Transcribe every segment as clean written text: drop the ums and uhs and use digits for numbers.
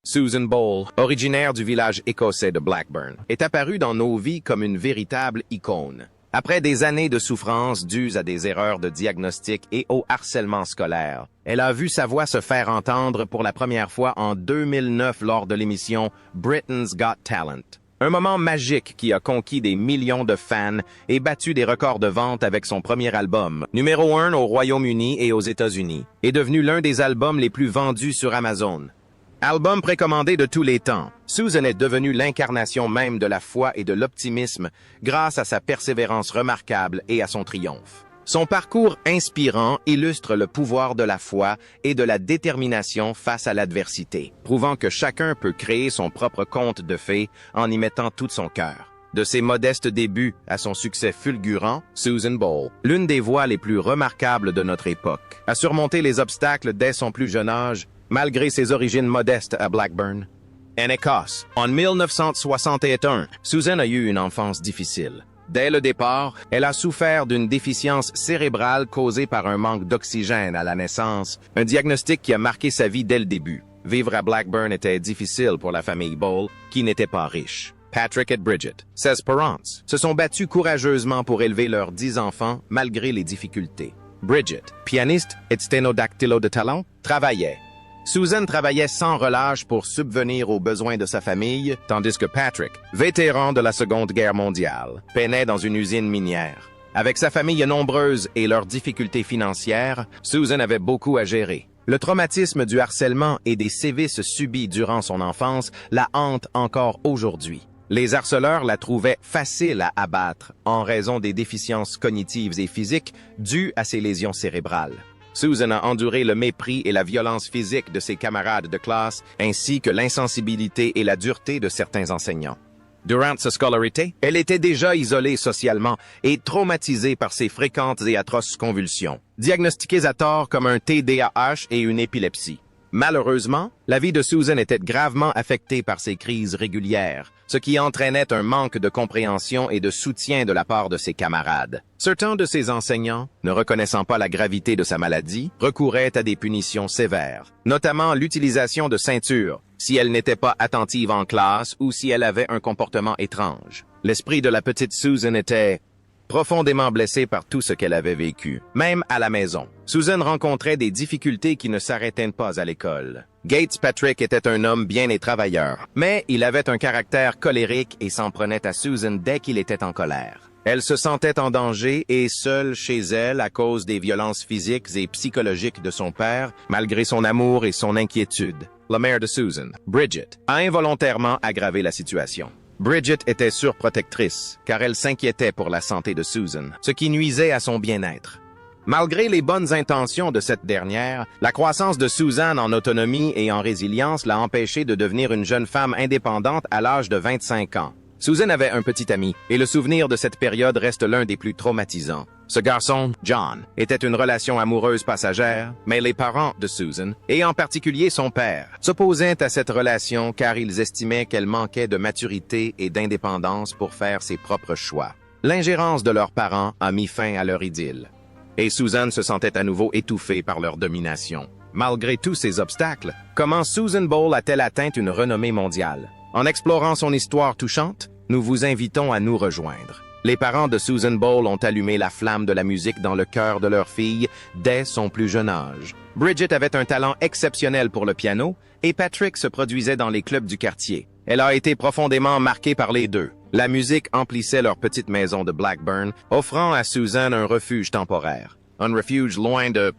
Susan Boyle, originaire du village écossais de Blackburn, est apparue dans nos vies comme une véritable icône. Après des années de souffrance dues à des erreurs de diagnostic et au harcèlement scolaire, elle a vu sa voix se faire entendre pour la première fois en 2009 lors de l'émission Britain's Got Talent. Un moment magique qui a conquis des millions de fans et battu des records de vente avec son premier album, numéro 1 au Royaume-Uni et aux États-Unis, est devenu l'un des albums les plus vendus sur Amazon. Album précommandé de tous les temps, Susan est devenue l'incarnation même de la foi et de l'optimisme grâce à sa persévérance remarquable et à son triomphe. Son parcours inspirant illustre le pouvoir de la foi et de la détermination face à l'adversité, prouvant que chacun peut créer son propre conte de fées en y mettant tout son cœur. De ses modestes débuts à son succès fulgurant, Susan Boyle, l'une des voix les plus remarquables de notre époque, a surmonté les obstacles dès son plus jeune âge, malgré ses origines modestes à Blackburn. En Écosse, en 1961, Susan a eu une enfance difficile. Dès le départ, elle a souffert d'une déficience cérébrale causée par un manque d'oxygène à la naissance, un diagnostic qui a marqué sa vie dès le début. Vivre à Blackburn était difficile pour la famille Boyle, qui n'était pas riche. Patrick et Bridget, 16 parents, se sont battus courageusement pour élever leurs 10 enfants malgré les difficultés. Bridget, pianiste et sténodactylo de talent, travaillait. Susan travaillait sans relâche pour subvenir aux besoins de sa famille, tandis que Patrick, vétéran de la Seconde Guerre mondiale, peinait dans une usine minière. Avec sa famille nombreuse et leurs difficultés financières, Susan avait beaucoup à gérer. Le traumatisme du harcèlement et des sévices subis durant son enfance la hante encore aujourd'hui. Les harceleurs la trouvaient facile à abattre en raison des déficiences cognitives et physiques dues à ses lésions cérébrales. Susan a enduré le mépris et la violence physique de ses camarades de classe, ainsi que l'insensibilité et la dureté de certains enseignants. Durant sa scolarité, elle était déjà isolée socialement et traumatisée par ses fréquentes et atroces convulsions, diagnostiquées à tort comme un TDAH et une épilepsie. Malheureusement, la vie de Susan était gravement affectée par ces crises régulières, ce qui entraînait un manque de compréhension et de soutien de la part de ses camarades. Certains de ses enseignants, ne reconnaissant pas la gravité de sa maladie, recouraient à des punitions sévères, notamment l'utilisation de ceintures, si elle n'était pas attentive en classe ou si elle avait un comportement étrange. L'esprit de la petite Susan était profondément blessée par tout ce qu'elle avait vécu, même à la maison. Susan rencontrait des difficultés qui ne s'arrêtaient pas à l'école. Gates Patrick était un homme bien et travailleur, mais il avait un caractère colérique et s'en prenait à Susan dès qu'il était en colère. Elle se sentait en danger et seule chez elle à cause des violences physiques et psychologiques de son père, malgré son amour et son inquiétude. La mère de Susan, Bridget, a involontairement aggravé la situation. Bridget était surprotectrice, car elle s'inquiétait pour la santé de Susan, ce qui nuisait à son bien-être. Malgré les bonnes intentions de cette dernière, la croissance de Susan en autonomie et en résilience l'a empêchée de devenir une jeune femme indépendante à l'âge de 25 ans. Susan avait un petit ami, et le souvenir de cette période reste l'un des plus traumatisants. Ce garçon, John, était une relation amoureuse passagère, mais les parents de Susan, et en particulier son père, s'opposaient à cette relation car ils estimaient qu'elle manquait de maturité et d'indépendance pour faire ses propres choix. L'ingérence de leurs parents a mis fin à leur idylle, et Susan se sentait à nouveau étouffée par leur domination. Malgré tous ces obstacles, comment Susan Boyle a-t-elle atteint une renommée mondiale? En explorant son histoire touchante, nous vous invitons à nous rejoindre. Les parents de Susan Boyle ont allumé la flamme de la musique dans le cœur de leur fille dès son plus jeune âge. Bridget avait un talent exceptionnel pour le piano et Patrick se produisait dans les clubs du quartier. Elle a été profondément marquée par les deux. La musique emplissait leur petite maison de Blackburn, offrant à Susan un refuge temporaire. Un refuge loin de...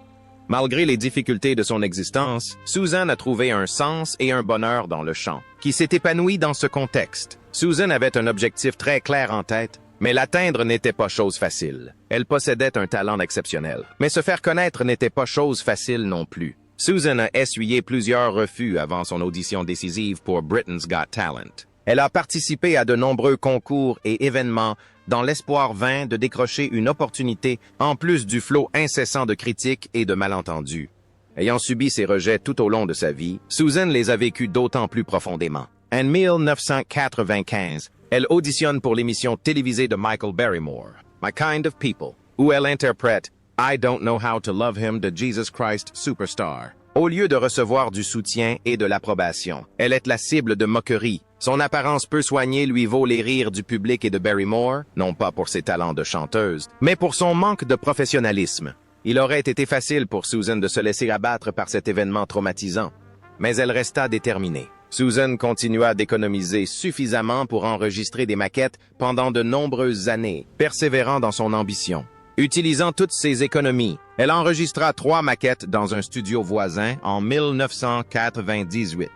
Malgré les difficultés de son existence, Susan a trouvé un sens et un bonheur dans le chant, qui s'est épanoui dans ce contexte. Susan avait un objectif très clair en tête, mais l'atteindre n'était pas chose facile. Elle possédait un talent exceptionnel, mais se faire connaître n'était pas chose facile non plus. Susan a essuyé plusieurs refus avant son audition décisive pour Britain's Got Talent. Elle a participé à de nombreux concours et événements dans l'espoir vain de décrocher une opportunité en plus du flot incessant de critiques et de malentendus. Ayant subi ces rejets tout au long de sa vie, Susan les a vécus d'autant plus profondément. En 1995, elle auditionne pour l'émission télévisée de Michael Barrymore, My Kind of People, où elle interprète I Don't Know How to Love Him de Jesus Christ Superstar. Au lieu de recevoir du soutien et de l'approbation, elle est la cible de moqueries. Son apparence peu soignée lui vaut les rires du public et de Barrymore, non pas pour ses talents de chanteuse, mais pour son manque de professionnalisme. Il aurait été facile pour Susan de se laisser abattre par cet événement traumatisant, mais elle resta déterminée. Susan continua d'économiser suffisamment pour enregistrer des maquettes pendant de nombreuses années, persévérant dans son ambition. Utilisant toutes ses économies, elle enregistra 3 maquettes dans un studio voisin en 1998.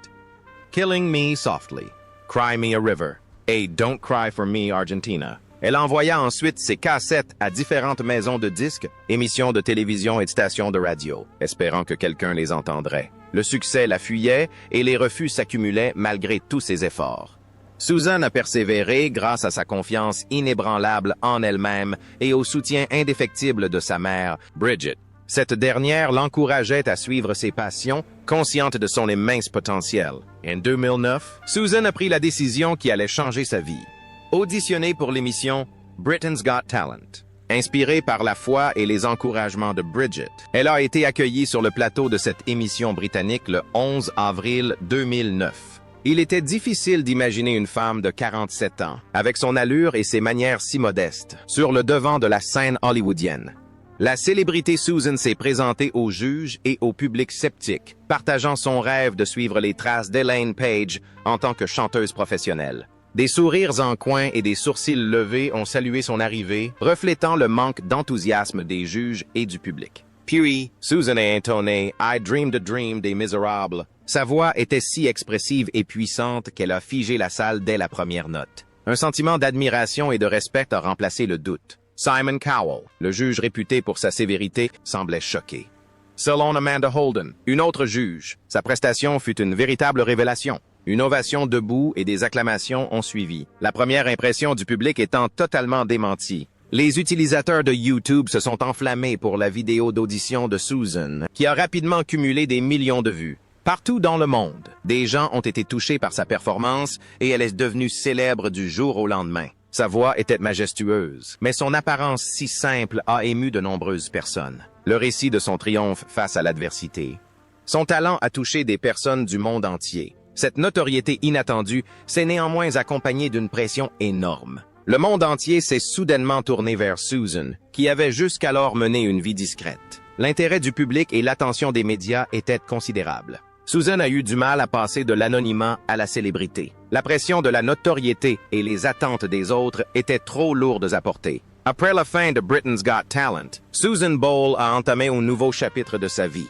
Killing Me Softly, Cry Me a River et Don't Cry for Me Argentina. Elle envoya ensuite ses cassettes à différentes maisons de disques, émissions de télévision et stations de radio, espérant que quelqu'un les entendrait. Le succès la fuyait et les refus s'accumulaient malgré tous ses efforts. Susan a persévéré grâce à sa confiance inébranlable en elle-même et au soutien indéfectible de sa mère, Bridget. Cette dernière l'encourageait à suivre ses passions, consciente de son immense potentiel. En 2009, Susan a pris la décision qui allait changer sa vie. Auditionnée pour l'émission Britain's Got Talent. Inspirée par la foi et les encouragements de Bridget, elle a été accueillie sur le plateau de cette émission britannique le 11 avril 2009. Il était difficile d'imaginer une femme de 47 ans, avec son allure et ses manières si modestes, sur le devant de la scène hollywoodienne. La célébrité Susan s'est présentée aux juges et au public sceptique, partageant son rêve de suivre les traces d'Elaine Page en tant que chanteuse professionnelle. Des sourires en coin et des sourcils levés ont salué son arrivée, reflétant le manque d'enthousiasme des juges et du public. Puis, Susan a intoné « I Dreamed a Dream » des Misérables. Sa voix était si expressive et puissante qu'elle a figé la salle dès la première note. Un sentiment d'admiration et de respect a remplacé le doute. Simon Cowell, le juge réputé pour sa sévérité, semblait choqué. Selon Amanda Holden, une autre juge, sa prestation fut une véritable révélation. Une ovation debout et des acclamations ont suivi, la première impression du public étant totalement démentie. Les utilisateurs de YouTube se sont enflammés pour la vidéo d'audition de Susan, qui a rapidement cumulé des millions de vues. Partout dans le monde, des gens ont été touchés par sa performance et elle est devenue célèbre du jour au lendemain. Sa voix était majestueuse, mais son apparence si simple a ému de nombreuses personnes. Le récit de son triomphe face à l'adversité. Son talent a touché des personnes du monde entier. Cette notoriété inattendue s'est néanmoins accompagnée d'une pression énorme. Le monde entier s'est soudainement tourné vers Susan, qui avait jusqu'alors mené une vie discrète. L'intérêt du public et l'attention des médias étaient considérables. Susan a eu du mal à passer de l'anonymat à la célébrité. La pression de la notoriété et les attentes des autres étaient trop lourdes à porter. Après la fin de Britain's Got Talent, Susan Boyle a entamé un nouveau chapitre de sa vie.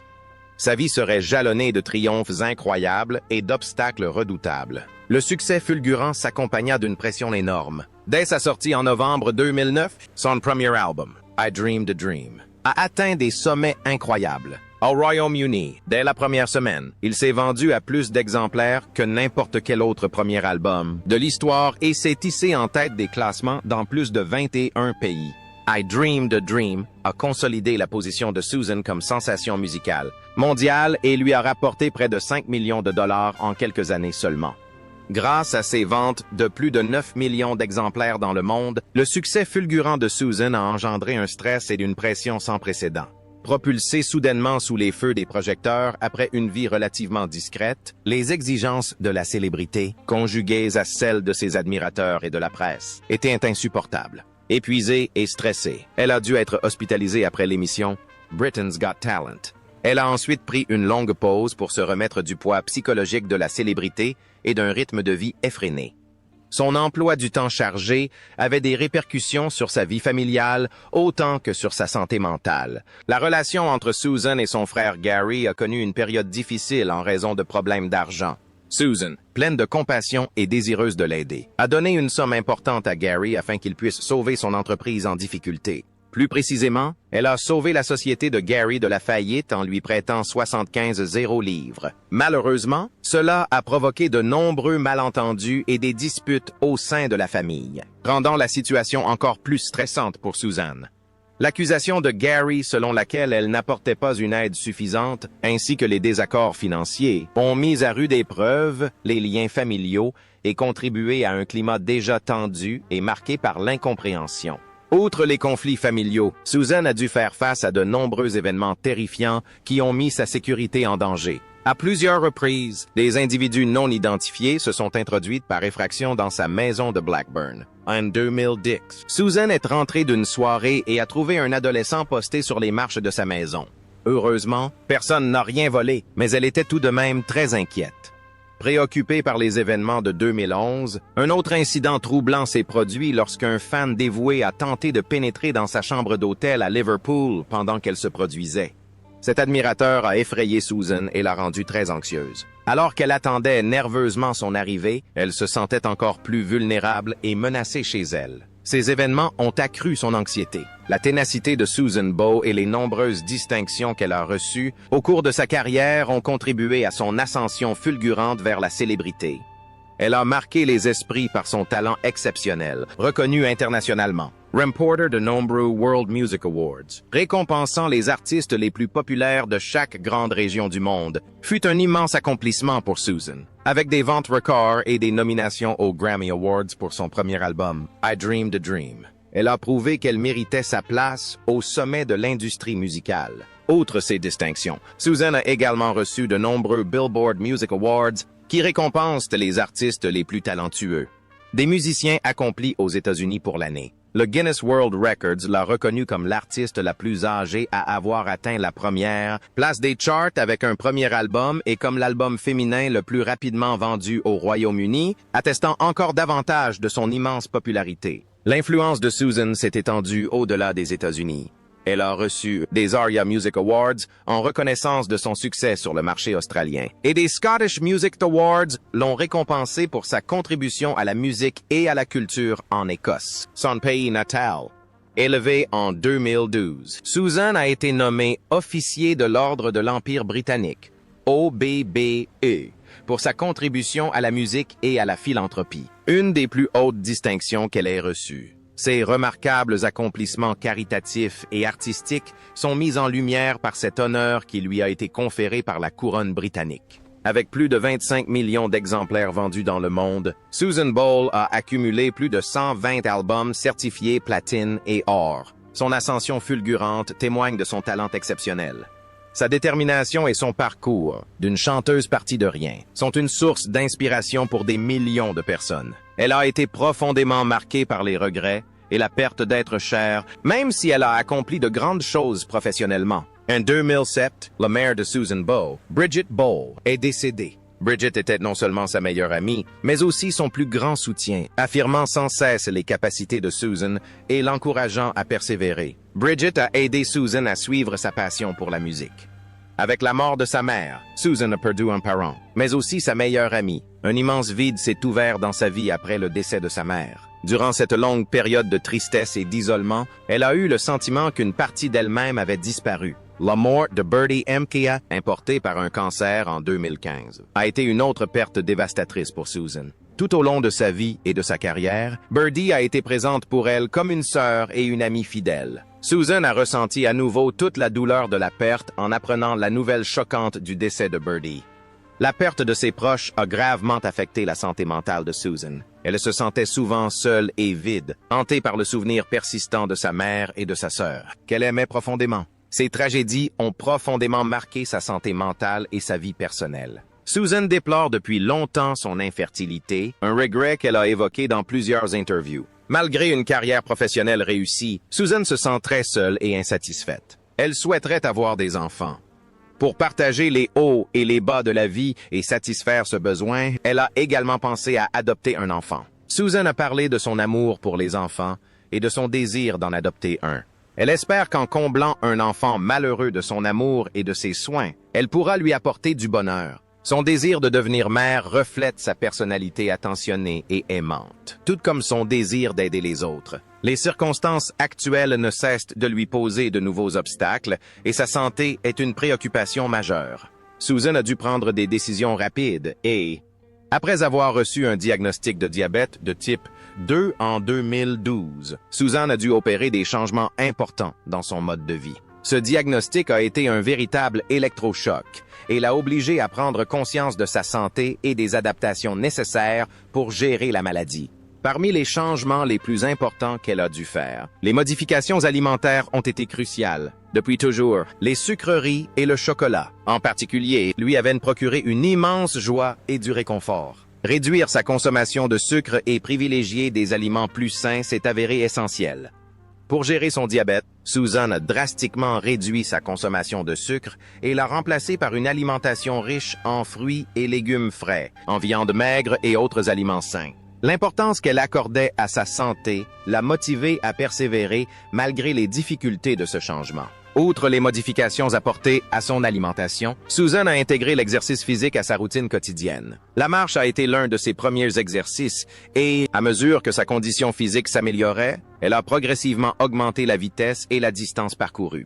Sa vie serait jalonnée de triomphes incroyables et d'obstacles redoutables. Le succès fulgurant s'accompagna d'une pression énorme. Dès sa sortie en novembre 2009, son premier album, I Dreamed a Dream, a atteint des sommets incroyables. Au Royaume-Uni, dès la première semaine, il s'est vendu à plus d'exemplaires que n'importe quel autre premier album de l'histoire et s'est hissé en tête des classements dans plus de 21 pays. I Dreamed a Dream a consolidé la position de Susan comme sensation musicale mondiale et lui a rapporté près de 5 millions de dollars en quelques années seulement. Grâce à ses ventes de plus de 9 millions d'exemplaires dans le monde, le succès fulgurant de Susan a engendré un stress et une pression sans précédent. Propulsée soudainement sous les feux des projecteurs après une vie relativement discrète, les exigences de la célébrité, conjuguées à celles de ses admirateurs et de la presse, étaient insupportables. Épuisée et stressée, elle a dû être hospitalisée après l'émission Britain's Got Talent. Elle a ensuite pris une longue pause pour se remettre du poids psychologique de la célébrité et d'un rythme de vie effréné. Son emploi du temps chargé avait des répercussions sur sa vie familiale autant que sur sa santé mentale. La relation entre Susan et son frère Gary a connu une période difficile en raison de problèmes d'argent. Susan, pleine de compassion et désireuse de l'aider, a donné une somme importante à Gary afin qu'il puisse sauver son entreprise en difficulté. Plus précisément, elle a sauvé la société de Gary de la faillite en lui prêtant 75 livres. Malheureusement, cela a provoqué de nombreux malentendus et des disputes au sein de la famille, rendant la situation encore plus stressante pour Susan. L'accusation de Gary selon laquelle elle n'apportait pas une aide suffisante, ainsi que les désaccords financiers, ont mis à rude épreuve les liens familiaux et contribué à un climat déjà tendu et marqué par l'incompréhension. Outre les conflits familiaux, Susan a dû faire face à de nombreux événements terrifiants qui ont mis sa sécurité en danger. À plusieurs reprises, des individus non identifiés se sont introduits par effraction dans sa maison de Blackburn. En 2010, Susan est rentrée d'une soirée et a trouvé un adolescent posté sur les marches de sa maison. Heureusement, personne n'a rien volé, mais elle était tout de même très inquiète. Préoccupée par les événements de 2011, un autre incident troublant s'est produit lorsqu'un fan dévoué a tenté de pénétrer dans sa chambre d'hôtel à Liverpool pendant qu'elle se produisait. Cet admirateur a effrayé Susan et l'a rendue très anxieuse. Alors qu'elle attendait nerveusement son arrivée, elle se sentait encore plus vulnérable et menacée chez elle. Ces événements ont accru son anxiété. La ténacité de Susan Bowe et les nombreuses distinctions qu'elle a reçues au cours de sa carrière ont contribué à son ascension fulgurante vers la célébrité. Elle a marqué les esprits par son talent exceptionnel, reconnu internationalement. Remporter de nombreux World Music Awards, récompensant les artistes les plus populaires de chaque grande région du monde, fut un immense accomplissement pour Susan. Avec des ventes records et des nominations aux Grammy Awards pour son premier album, I Dreamed a Dream, elle a prouvé qu'elle méritait sa place au sommet de l'industrie musicale. Outre ces distinctions, Susan a également reçu de nombreux Billboard Music Awards qui récompensent les artistes les plus talentueux. Des musiciens accomplis aux États-Unis pour l'année. Le Guinness World Records l'a reconnue comme l'artiste la plus âgée à avoir atteint la première place des charts avec un premier album et comme l'album féminin le plus rapidement vendu au Royaume-Uni, attestant encore davantage de son immense popularité. L'influence de Susan s'est étendue au-delà des États-Unis. Elle a reçu des ARIA Music Awards en reconnaissance de son succès sur le marché australien. Et des Scottish Music Awards l'ont récompensée pour sa contribution à la musique et à la culture en Écosse, son pays natal. Élevée en 2012, Susan a été nommée officier de l'Ordre de l'Empire britannique, OBBE, pour sa contribution à la musique et à la philanthropie. Une des plus hautes distinctions qu'elle ait reçues. Ses remarquables accomplissements caritatifs et artistiques sont mis en lumière par cet honneur qui lui a été conféré par la couronne britannique. Avec plus de 25 millions d'exemplaires vendus dans le monde, Susan Bowe a accumulé plus de 120 albums certifiés platine et or. Son ascension fulgurante témoigne de son talent exceptionnel. Sa détermination et son parcours, d'une chanteuse partie de rien, sont une source d'inspiration pour des millions de personnes. Elle a été profondément marquée par les regrets et la perte d'être chère, même si elle a accompli de grandes choses professionnellement. En 2007, la mère de Susan Bowe, Bridget Bowe, est décédée. Bridget était non seulement sa meilleure amie, mais aussi son plus grand soutien, affirmant sans cesse les capacités de Susan et l'encourageant à persévérer. Bridget a aidé Susan à suivre sa passion pour la musique. Avec la mort de sa mère, Susan a perdu un parent, mais aussi sa meilleure amie. Un immense vide s'est ouvert dans sa vie après le décès de sa mère. Durant cette longue période de tristesse et d'isolement, elle a eu le sentiment qu'une partie d'elle-même avait disparu. La mort de Birdie Mkia, importée par un cancer en 2015, a été une autre perte dévastatrice pour Susan. Tout au long de sa vie et de sa carrière, Birdie a été présente pour elle comme une sœur et une amie fidèle. Susan a ressenti à nouveau toute la douleur de la perte en apprenant la nouvelle choquante du décès de Birdie. La perte de ses proches a gravement affecté la santé mentale de Susan. Elle se sentait souvent seule et vide, hantée par le souvenir persistant de sa mère et de sa sœur, qu'elle aimait profondément. Ces tragédies ont profondément marqué sa santé mentale et sa vie personnelle. Susan déplore depuis longtemps son infertilité, un regret qu'elle a évoqué dans plusieurs interviews. Malgré une carrière professionnelle réussie, Susan se sent très seule et insatisfaite. Elle souhaiterait avoir des enfants. Pour partager les hauts et les bas de la vie et satisfaire ce besoin, elle a également pensé à adopter un enfant. Susan a parlé de son amour pour les enfants et de son désir d'en adopter un. Elle espère qu'en comblant un enfant malheureux de son amour et de ses soins, elle pourra lui apporter du bonheur. Son désir de devenir mère reflète sa personnalité attentionnée et aimante, tout comme son désir d'aider les autres. Les circonstances actuelles ne cessent de lui poser de nouveaux obstacles et sa santé est une préoccupation majeure. Susan a dû prendre des décisions rapides et, après avoir reçu un diagnostic de diabète de type 2 en 2012, Susan a dû opérer des changements importants dans son mode de vie. Ce diagnostic a été un véritable électrochoc et l'a obligée à prendre conscience de sa santé et des adaptations nécessaires pour gérer la maladie. Parmi les changements les plus importants qu'elle a dû faire, les modifications alimentaires ont été cruciales. Depuis toujours, les sucreries et le chocolat, en particulier, lui avaient procuré une immense joie et du réconfort. Réduire sa consommation de sucre et privilégier des aliments plus sains s'est avéré essentiel. Pour gérer son diabète, Susan a drastiquement réduit sa consommation de sucre et l'a remplacé par une alimentation riche en fruits et légumes frais, en viande maigre et autres aliments sains. L'importance qu'elle accordait à sa santé l'a motivée à persévérer malgré les difficultés de ce changement. Outre les modifications apportées à son alimentation, Susan a intégré l'exercice physique à sa routine quotidienne. La marche a été l'un de ses premiers exercices et, à mesure que sa condition physique s'améliorait, elle a progressivement augmenté la vitesse et la distance parcourue.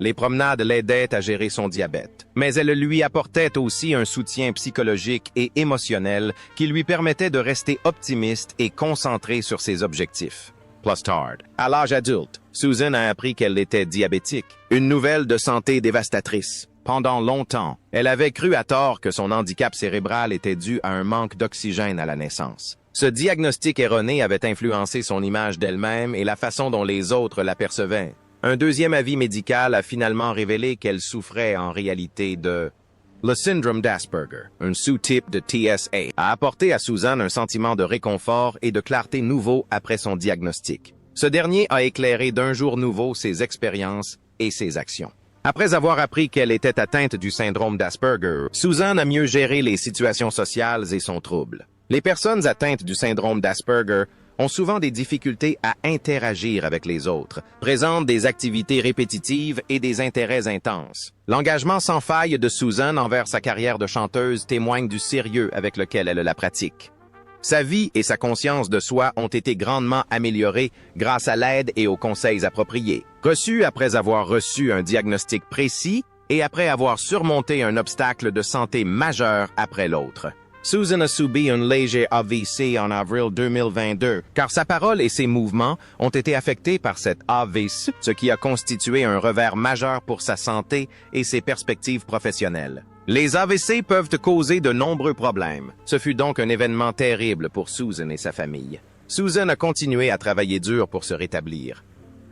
Les promenades l'aidaient à gérer son diabète, mais elles lui apportaient aussi un soutien psychologique et émotionnel qui lui permettait de rester optimiste et concentré sur ses objectifs. Plus tard, à l'âge adulte, Susan a appris qu'elle était diabétique, une nouvelle de santé dévastatrice. Pendant longtemps, elle avait cru à tort que son handicap cérébral était dû à un manque d'oxygène à la naissance. Ce diagnostic erroné avait influencé son image d'elle-même et la façon dont les autres la percevaient. Un deuxième avis médical a finalement révélé qu'elle souffrait en réalité de le syndrome d'Asperger, un sous-type de TSA, a apporté à Susan un sentiment de réconfort et de clarté nouveau après son diagnostic. Ce dernier a éclairé d'un jour nouveau ses expériences et ses actions. Après avoir appris qu'elle était atteinte du syndrome d'Asperger, Susan a mieux géré les situations sociales et son trouble. Les personnes atteintes du syndrome d'Asperger ont souvent des difficultés à interagir avec les autres, présentent des activités répétitives et des intérêts intenses. L'engagement sans faille de Susan envers sa carrière de chanteuse témoigne du sérieux avec lequel elle la pratique. Sa vie et sa conscience de soi ont été grandement améliorées grâce à l'aide et aux conseils appropriés, reçus après avoir reçu un diagnostic précis et après avoir surmonté un obstacle de santé majeur après l'autre. Susan a subi un léger AVC en avril 2022, car sa parole et ses mouvements ont été affectés par cet AVC, ce qui a constitué un revers majeur pour sa santé et ses perspectives professionnelles. Les AVC peuvent causer de nombreux problèmes. Ce fut donc un événement terrible pour Susan et sa famille. Susan a continué à travailler dur pour se rétablir.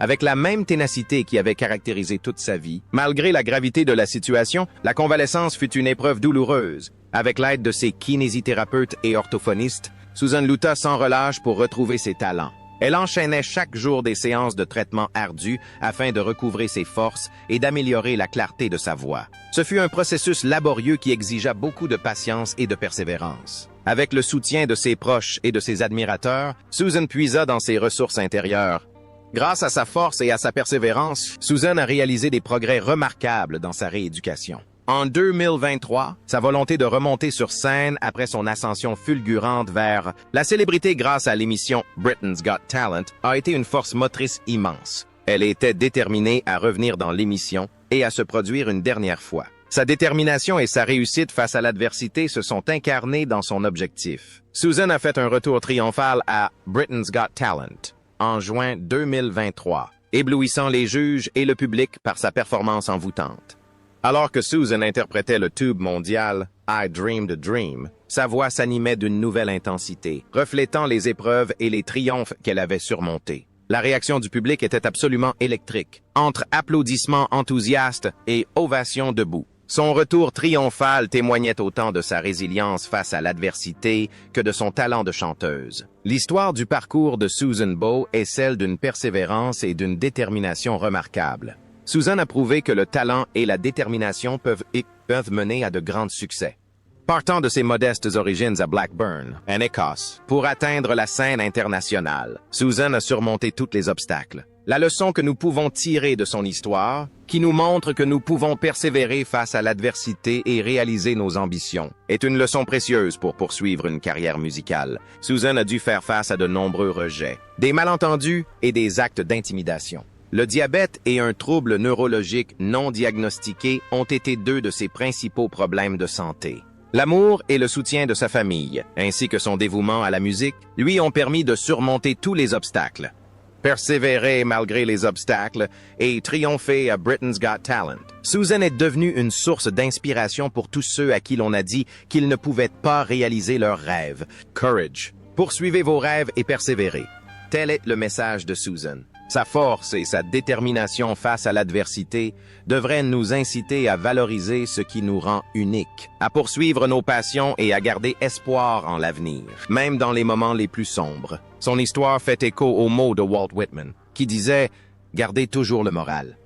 Avec la même ténacité qui avait caractérisé toute sa vie, malgré la gravité de la situation, la convalescence fut une épreuve douloureuse. Avec l'aide de ses kinésithérapeutes et orthophonistes, Susan lutta sans relâche pour retrouver ses talents. Elle enchaînait chaque jour des séances de traitement ardues afin de recouvrer ses forces et d'améliorer la clarté de sa voix. Ce fut un processus laborieux qui exigea beaucoup de patience et de persévérance. Avec le soutien de ses proches et de ses admirateurs, Susan puisa dans ses ressources intérieures. Grâce à sa force et à sa persévérance, Susan a réalisé des progrès remarquables dans sa rééducation. En 2023, sa volonté de remonter sur scène après son ascension fulgurante vers la célébrité grâce à l'émission Britain's Got Talent a été une force motrice immense. Elle était déterminée à revenir dans l'émission et à se produire une dernière fois. Sa détermination et sa réussite face à l'adversité se sont incarnées dans son objectif. Susan a fait un retour triomphal à Britain's Got Talent en juin 2023, éblouissant les juges et le public par sa performance envoûtante. Alors que Susan interprétait le tube mondial « I Dreamed a Dream », sa voix s'animait d'une nouvelle intensité, reflétant les épreuves et les triomphes qu'elle avait surmontés. La réaction du public était absolument électrique, entre applaudissements enthousiastes et ovations debout. Son retour triomphal témoignait autant de sa résilience face à l'adversité que de son talent de chanteuse. L'histoire du parcours de Susan Bowe est celle d'une persévérance et d'une détermination remarquables. Susan a prouvé que le talent et la détermination peuvent mener à de grands succès. Partant de ses modestes origines à Blackburn, en Écosse, pour atteindre la scène internationale, Susan a surmonté tous les obstacles. La leçon que nous pouvons tirer de son histoire, qui nous montre que nous pouvons persévérer face à l'adversité et réaliser nos ambitions, est une leçon précieuse pour poursuivre une carrière musicale. Susan a dû faire face à de nombreux rejets, des malentendus et des actes d'intimidation. Le diabète et un trouble neurologique non diagnostiqué ont été deux de ses principaux problèmes de santé. L'amour et le soutien de sa famille, ainsi que son dévouement à la musique, lui ont permis de surmonter tous les obstacles. Persévérer malgré les obstacles et triompher à Britain's Got Talent. Susan est devenue une source d'inspiration pour tous ceux à qui l'on a dit qu'ils ne pouvaient pas réaliser leurs rêves. Courage, Poursuivez vos rêves et persévérez. Tel est le message de Susan. Sa force et sa détermination face à l'adversité devraient nous inciter à valoriser ce qui nous rend uniques, à poursuivre nos passions et à garder espoir en l'avenir, même dans les moments les plus sombres. Son histoire fait écho aux mots de Walt Whitman, qui disait « Gardez toujours le moral ».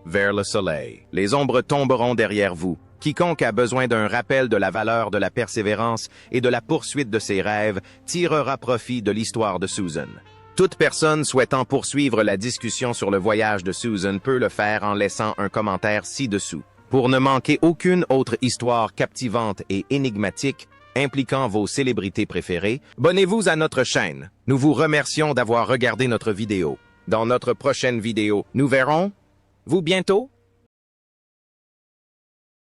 Vers le soleil, les ombres tomberont derrière vous. Quiconque a besoin d'un rappel de la valeur de la persévérance et de la poursuite de ses rêves tirera profit de l'histoire de Susan. Toute personne souhaitant poursuivre la discussion sur le voyage de Susan peut le faire en laissant un commentaire ci-dessous. Pour ne manquer aucune autre histoire captivante et énigmatique impliquant vos célébrités préférées, abonnez-vous à notre chaîne. Nous vous remercions d'avoir regardé notre vidéo. Dans notre prochaine vidéo, nous verrons vous bientôt.